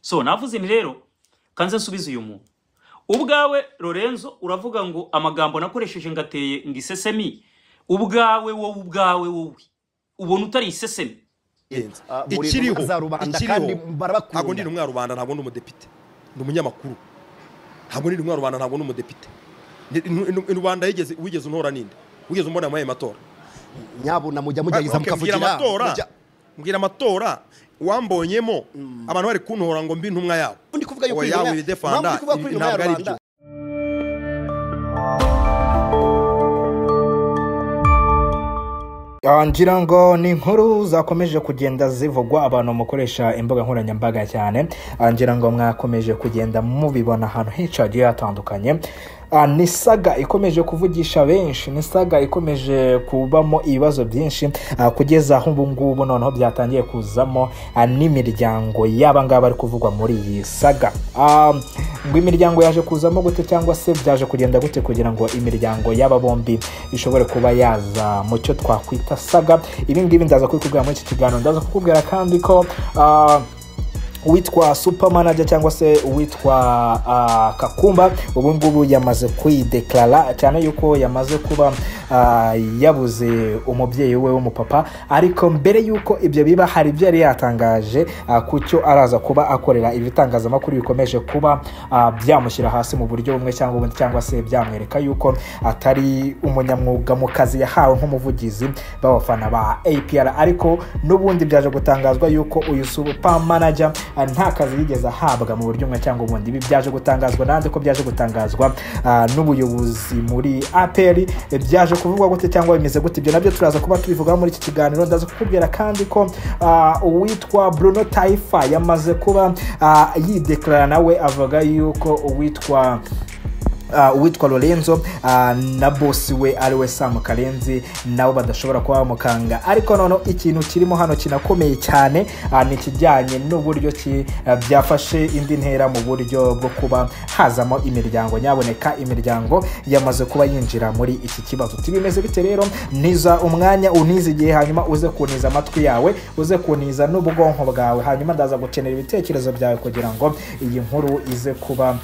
So navuze ni rero kanze nsubize uyu muntu ubwawe Lorenzo uravuga ngo amagambo nakoresheje ngateye ngisesemi ubwawe wowe ubona utari isesemi ikiriho ntabwo ndi umwe rubanda ntabwo ndi umudepite ndi umunyamakuru ntabwo ndi umwe rubanda ntabwo ndi umudepite rubanda wigeze untora ninde wigeze umbona mu matora nyabuna mujya mugerageza mukavugira mbwira amatora wambonyemo abantu bari kuntora ngo mbi ntumwa yabo undi kuvuga yuko yawe bidefanda ntabwo ari byo ngira ngo ni inkuru zakomeje kugenda zivugwa abantu mukoresha imbuga nkoranyambaga cyane ngira ngo mwakomeje kugenda mubibona ahantu henshi hagiye hatandukanye ni saga ikomeje kuvugisha benshi ni saga ikomeje kubamo ibibazo byinshi kugeza aho ubu ngubu noneho byatangiye kuzamo n'imiryango y'abangaba bari kuvugwa muri iyi saga ngo imiryango yaje kuzamo gute cyangwa se byaje kugenda gute kugira ngo imiryango y'aba bombi ishobore kuba yaza mu cyo twakwita saga ibi ngibi ndaza kubikubwira muri iki kiganiro ndaza kukubwira kandi ko uwitwa supermanager cyangwa se uwitwa Kakumba ubu ngubu yamaze kwideklara cyane yuko yamaze kuba yabuze umubyeyi we w'umupapa ariko mbere yuko ibyo biba hari ibyo yari yatangaje kucyo araza kuba akorera ibitangazamakuru bikomeje kuba byamushyira hasi mu buryo bumwe cyangwa ubundi cyangwa se byamwereka yuko atari umunyamwuga mu kazi yahawe nk'umuvugizi b'abafana ba APR ariko n'ubundi byaje gutangazwa yuko uyu supermanager nta kazi yigeze ahabwa mu buryo bumwe cyangwa ubundi ibi byaje gutangazwa nande ko byaje gutangazwa n'ubuyobozi muri APR byaje kuvugwa gute cyangwa bimeze gute ibyo nabyo turaza kuba tubivugaho muri iki kiganiro ndaza kukubwira kandi ko uwitwa Bruno Taifa yamaze kuba yideklara nawe avuga yuko uwitwa Lorenzo na boss we ariwe Sam Karenzi nabo badashobora kuba bamukanga ariko noneho ikintu kirimo hano kinakomeye cyane ni kijyanye n'uburyo byafashe indi ntera mu buryo bwo kuba hazamo imiryango nyaboneka imiryango yamaze kuba yinjira muri iki kibazo tibimeze bite rero niza umwanya unizigiye hanyuma uze kuniza amatwi yawe uze kuniza n'ubwonko bwawe hanyuma ndaza gukenera ibitekerezo byawe kugira ngo iyi nkuru ize kuba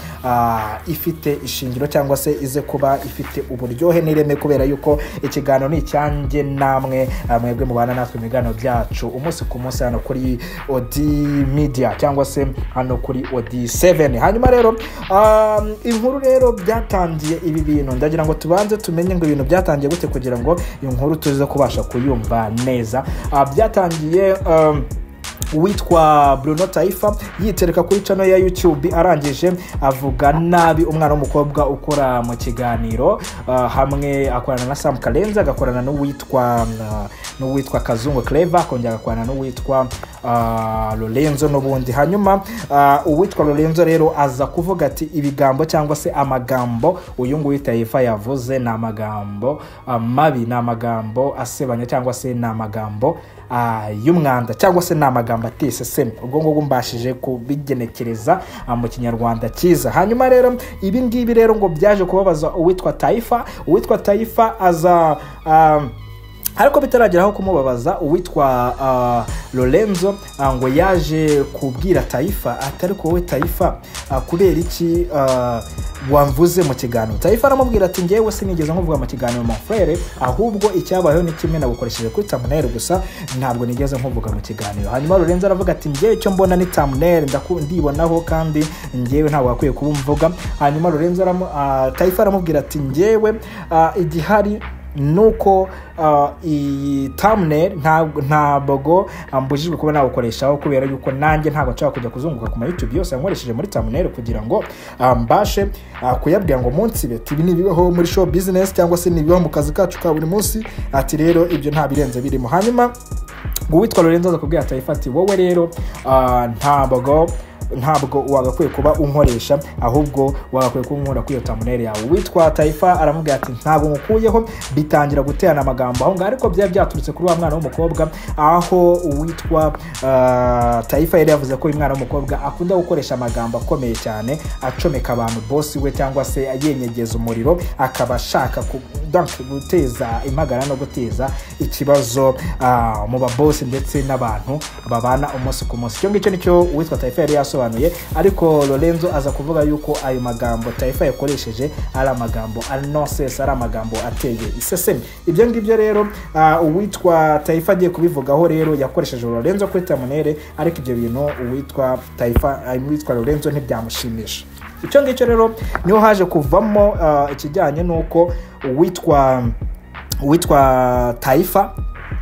ifite ishinga cyangwa se ize kuba ifite uburyohe n'ireme kubera yuko ikiganiro ni icyanjye namwe mwebwe mubana natwe imigano byacu umunsi ku munsi hano kuri OD Media cyangwa se hano kuri OD 7 hanyuma rero inkuru rero byatangiye ibi bintu ndagira ngo tubanze tumenye ngo ibintu byatangiye gute kugira ngo inkuru tuze kubasha kuyumva neza byatangiye uwitwa Bruno Taifa yitereka kuri channel ya YouTube arangije avuga nabi umwana w'umukobwa ukora mu kiganiro hamwe akorana na Sam Karenzi agakorana n'uwitwa Kazungu Clever kongera agakorana n'uwitwa Lorenzo n'ubundi hanyuma uwitwa Lorenzo rero aza kuvuga ati ibigambo cyangwa se amagambo uyu nguyu Taifa yavuze na amagambo mabi na amagambo asebanya cyangwa se na amagambo y'umwanda cyangwa se n'amagambo atese seme ubwo ngo mbashije kubigenekereza mu kinyarwanda cyiza hanyuma rero ibi ngibi rero ngo byaje kubabaza uwitwa Taifa aza ariko bitarageraho kumubabaza uwitwa Lorenzo ngo yaje kubwira Taifa atari ko we Taifa kubera iki wamvuze mu kiganiro Taifa aramubwira ati ngewe sinigeze nkuvuga mu kiganiro mon frère ahubwo icyabayeho ni kimwe nagukoresheje kuri thumbnail gusa ntabwo nigeze nkuvuga mu kiganiro hanyuma Lorenzo aravuga ati ngewe icyo mbona ni thumbnail ndibonaho kandi ngewe ntabwo akwiye kubumvuga hanyuma Lorenzo Taifa aramubwira ati ngewe igihari nuko iyi thumbnail ntabwo ambujijwe kuba nawukoreshaho kubera yuko nanjye ntabwo nshaka kujya kuzunguka ku YouTube yose yankoresheje muri thumbnail kugira ngo mbashe kuyabwira ngo munsi beti ibi nibibaho muri show business cyangwa se nibibaho mu kazi kacu ka buri munsi ati rero ibyo nta birenze birimo hanyuma uwitwa Lorenzo akubwira Taifa ati wowe rero ntabwo wagakwiye kuba unkoresha ahubwo wagakwiye kunkura kuri iyo thumbnail yawe witwa Taifa aramubwira ati ntabwo mukuyeho bitangira guterana amagambo aho ngaho ariko byaturutse kuri wa mwana w'umukobwa aho witwa Taifa yari yavuze ko uyu mwana w'umukobwa akunda gukoresha amagambo akomeye cyane acomeka abantu boss we cyangwa se yenyegeza umuriro akaba ashaka guteza impagara no guteza ikibazo mu baboss ndetse n'abantu babana umunsi ku munsi cyo ngicyo nicyo witwa Taifa yari yasobanuye yabisobanuye, ariko Lorenzo aza kuvuga yuko ayo magambo Taifa yakoresheje ari amagambo ari nonsense, ari amagambo ateye isesemi. Ibyo ngibyo rero uwitwa Taifa agiye kubivugaho rero yakoresheje Lorenzo kuri thumbnail, ariko ibyo bintu uwitwa Taifa uwitwa Lorenzo ntibyamushimisha. Icyo ngicyo rero niho haje kuvamo ikijyanye nuko uwitwa Taifa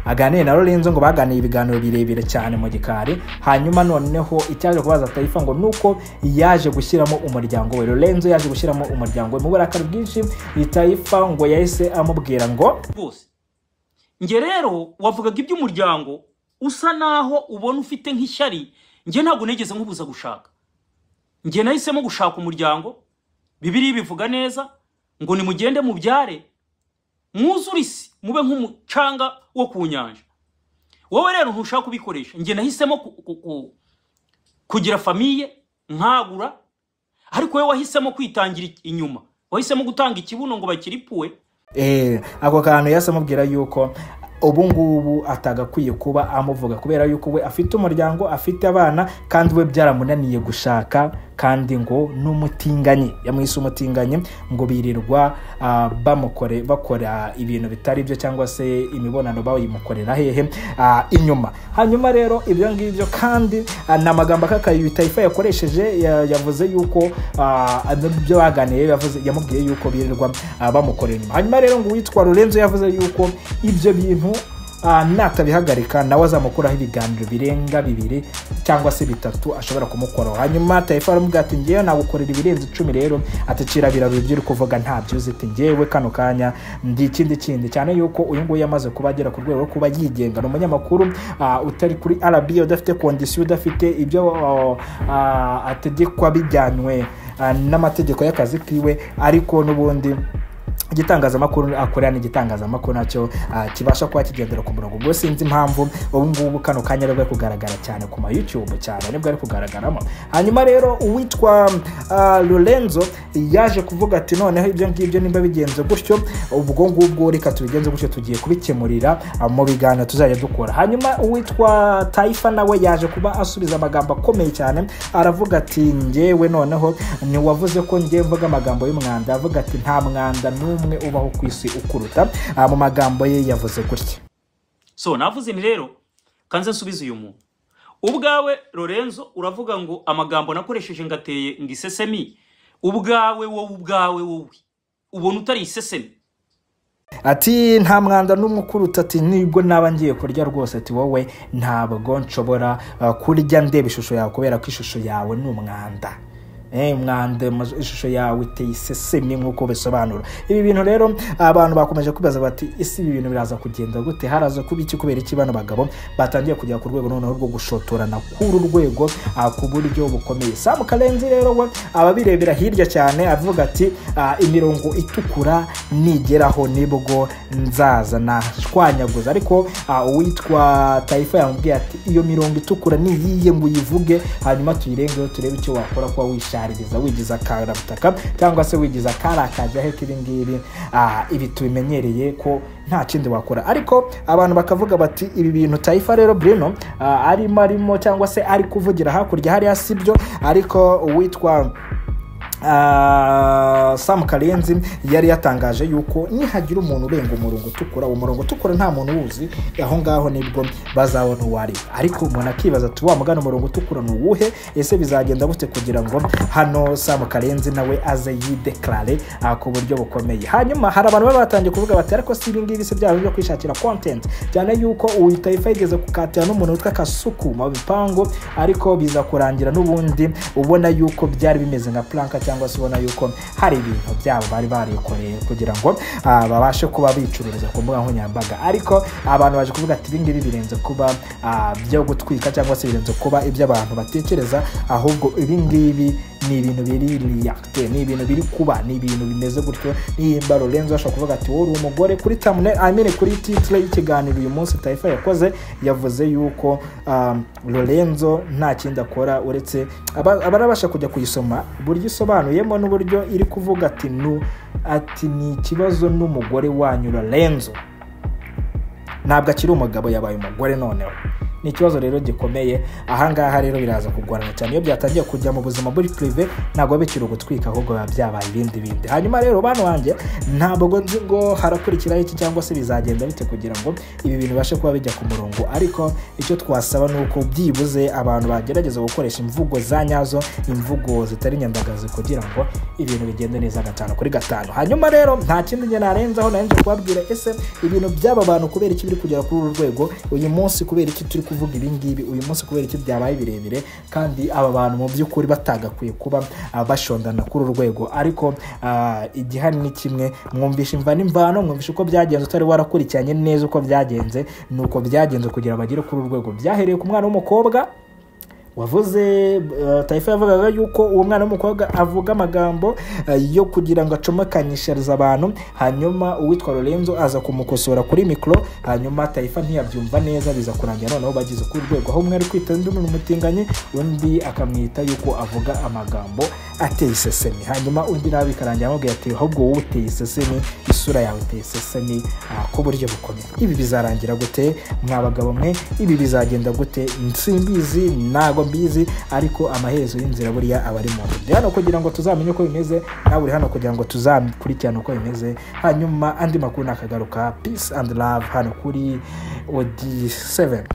aganiriye na Lorenzo ngo baganiye ibiganiro birebire cyane mu gikari. Hanyuma noneho icyaje kubaza Taifa ngo nuko yaje gushyiramo umuryango we. Lorenzo yaje gushyiramo umuryango we mu burakari bwinshi. Taifa ngo yahise amubwira ngo bose nge rero wavugaga iby'umuryango usa naho ubona ufite nk'ishyari, nge ntabwo negeze nkubuza gushaka. Nge nahisemo gushaka umuryango. Bibiliya bivuga neza ngo nimugende mubyare mwuzurisi mube nk'umucanga wo ku nyanja. Wowe rero ntushaka kubikoresha. Nge nahisemo kugira famiye nkagura, ariko wowe wahisemo kwitangira inyuma, wahisemo gutanga ikibuno ngo bakiripuwe. Ako kantu yasamubwira yuko ubu ngubu atagakwiye kuba amuvuga kubera yuko we afite umuryango, afite abana, kandi we byaramunaniye gushaka, kandi ngo n'umutinganyi yamwise umutinganyi, ngo birirwa bakora ibintu bitari byo cyangwa se imibonano bayimukorera hehe inyuma. Hanyuma rero ibyo ngibyo kandi n'amagambo akakaye Taifa yakoresheje, yavuze yuko byo baganiye, yamubwiye yuko birirwa bamukorera inyuma. Hanyuma rero ngo witwa Lorenzo yavuze yuko ibyo bintu natabihagarika nawe azamukuraho ibiganiro birenga 2 cyangwa se 3 ashobora kumukoraho. Hanyuma Taifa aramubwira ati ngewe nagukorera ibirenze 10 rero atacira biraro ibyo uri kuvuga ntabyo uzi, ati ngewe kano kanya ndi ikindi cyane yuko uyu nguyu yamaze kubagera ku rwego rwo kuba yigenga, no munyamakuru utari kuri RBA, udafite condition, udafite ibyo ategekwa bijyanywe n'amategeko y'akazi kiwe, ariko n'ubundi igitangazamakuru akorera n'igitangazamakuru nacyo kibasha kuba kigendera ku murongo. Ubwo sinzi impamvu ubu ngubu kano kanya rero kugaragara cyane ku YouTube cyane nibwo ari kugaragaramo. Hanyuma rero uwitwa Lorenzo yaje kuvuga ati noneho ibyo ngibyo nimba bigenze gutyo, ubwo ngubwo reka tubigenze gutyo, tugiye kubikemurira mu biganiro tuzajya dukora. Hanyuma uwitwa Taifa nawe yaje kuba asubiza amagambo akomeye cyane, aravuga ati ngewe noneho ni wavuze ko ngewe mvuga amagambo y'umwanda, avuga ati nta mwanda umwe ubaho ku isi ukuruta. Mu magambo ye yavuze gutya. So navuze ni rero kanze nsubize uyu muntu. Ubwawe Lorenzo uravuga ngo amagambo nakoresheje ngateye ngisesemi. Ubwawe wowe ubona utari isesemi. Ati nta mwanda n'umukuruta, ati nibwo naba ngiye kurya rwose, ati wowe ntabwo nshobora kurya ndeba ishusho yawe kubera ko ishusho yawe ni umwanda. Mwanda ishusho yawe iteye isesemi nk'uko bisobanura. Ibi bintu rero abantu bakomeje kubaza bati isi ibi bintu biraza kugenda gute, haraza kuba iki kubera iki bano bagabo batangiye kujya ku rwego noneho rwo gushotorana kuri urwego ku buryo bukomeye. Sam Kalenzi rero we ababirebera hirya cyane avuga ati imirongo itukura nigeraho nibwo nzaza nashwanyaguza, ariko uwitwa Taifa yamubwiye ati iyo mirongo itukura niyiye ngo uyivuge hanyuma tuyirengeho turebe icyo wakora kwa wishaririza wigiza karabutaka cyangwa se wigiza karakaje he kibingibi ibi tubimenyereye ko nta kindi wakora. Ariko abantu bakavuga bati ibi bintu Taifa rero Bruno arimo cyangwa se ari kuvugira hakurya hari asibyo, ariko uwitwa Sam Kalenzi yari yatangaje yuko nihagira umuntu urenga umurongo utukura, umurongo utukura nta muntu uzi, aho ngaho nibwo bazabona uwari. Ariko umuntu akibaza ati wa mugana umurongo utukura ni uwuhe, ese bizagenda gute kugira ngo hano Sam Kalenzi nawe aze yideklare ku buryo bukomeye. Hanyuma hari abantu batangiye kuvuga bati ariko si ibingibi se byaje byo kwishakira content cyane yuko uyu Taifa yigeze kukatira n'umuntu witwa Kasuku mu bipango, ariko biza kurangira n'ubundi ubona yuko byari bimeze nka planka cyangwa se ubona yuko hari ibintu byabo bari barikoreye kugira ngo babashe kuba bicururiza ku mbuga nkoranyambaga. Ariko abantu baje kuvuga ati ibingibi birenze kuba byo gutwika cyangwa se birenze kuba ibyo abantu batekereza, ahubwo ibingibi ni ibintu biri react, ni ibintu biri kuba, ni ibintu bimeze gutyo. Nimba Lorenzo ashaka kuvuga ati wowe umugore kuri thumbnail kuri title y'ikiganiro uyu munsi Taifa yakoze yavuze yuko Lorenzo nta kindi akora uretse abarabasha kujya kuyisoma buryo isobanuyemo n'uburyo iri kuvuga ati ni ikibazo n'umugore wanyu Lorenzo ntabwo akiri umugabo yabaye umugore noneho. ni ikibazo rero gikomeye. ahangaha rero biraza kugorana cyane iyo byatangiye kujya mu buzima buri prive, ntabwo bikiri ugutwika ahubwo biba byabaye ibindi. Hanyuma rero bana wanjye ntabwo nzi ngo harakurikiraho iki cyangwa se bizagenda bite kugira ngo ibi bintu bibashe kuba bijya ku murongo, ariko icyo twasaba ni uko byibuze abantu bagerageza gukoresha imvugo za nyazo, imvugo zitari nyandagazi kugira ngo ibintu bigende neza 5/5. hanyuma rero nta kindi njye narenzaho, narenze kubabwira ese ibintu by'aba bantu kubera iki biri kugera kuri uru rwego uyu munsi, kubera iki turi kuvuga ibi ngibi uyu munsi, kubera iki byabaye birebire, kandi aba bantu mu by'ukuri batagakwiye kuba bashondana kuri uru rwego. Ariko igihari ni kimwe, mwumvisha imva n'imvano, mwumvisha uko byagenze utari warakurikiranye neza uko byagenze, nuko byagenze kugira bagire kuri uru rwego. Byahereye ku mwana w'umukobwa wavuze, Taifa yavugaga yuko uwo mwana w'umukobwa avuga amagambo yo kugira ngo acomekanyishirize abantu, hanyuma uwitwa Lorenzo aza kumukosora kuri mikro, hanyuma Taifa ntiyabyumva neza, biza kurangira noneho bagize ku rwego aho umwe ari kwita undi umutinganye, undi akamwita yuko avuga amagambo ateye isesemi, hanyuma undi nawe bikarangira amubwira ati ahubwo wowe uteye isesemi, isura yawe iteye isesemi ku buryo bukomeye. Ibi bizarangira gute mwabagabo mwe? Ibi bizagenda gute? Nsimbizi, ntago mbizi, ariko amaherezo y'inzira buriya abari mu nzu. Hano kugira ngo tuzamenye uko bimeze, nawe uri hano kugira ngo tuzakurikirane uko bimeze, hanyuma andi makuru nakagaruka. Peace and love hano kuri OD7.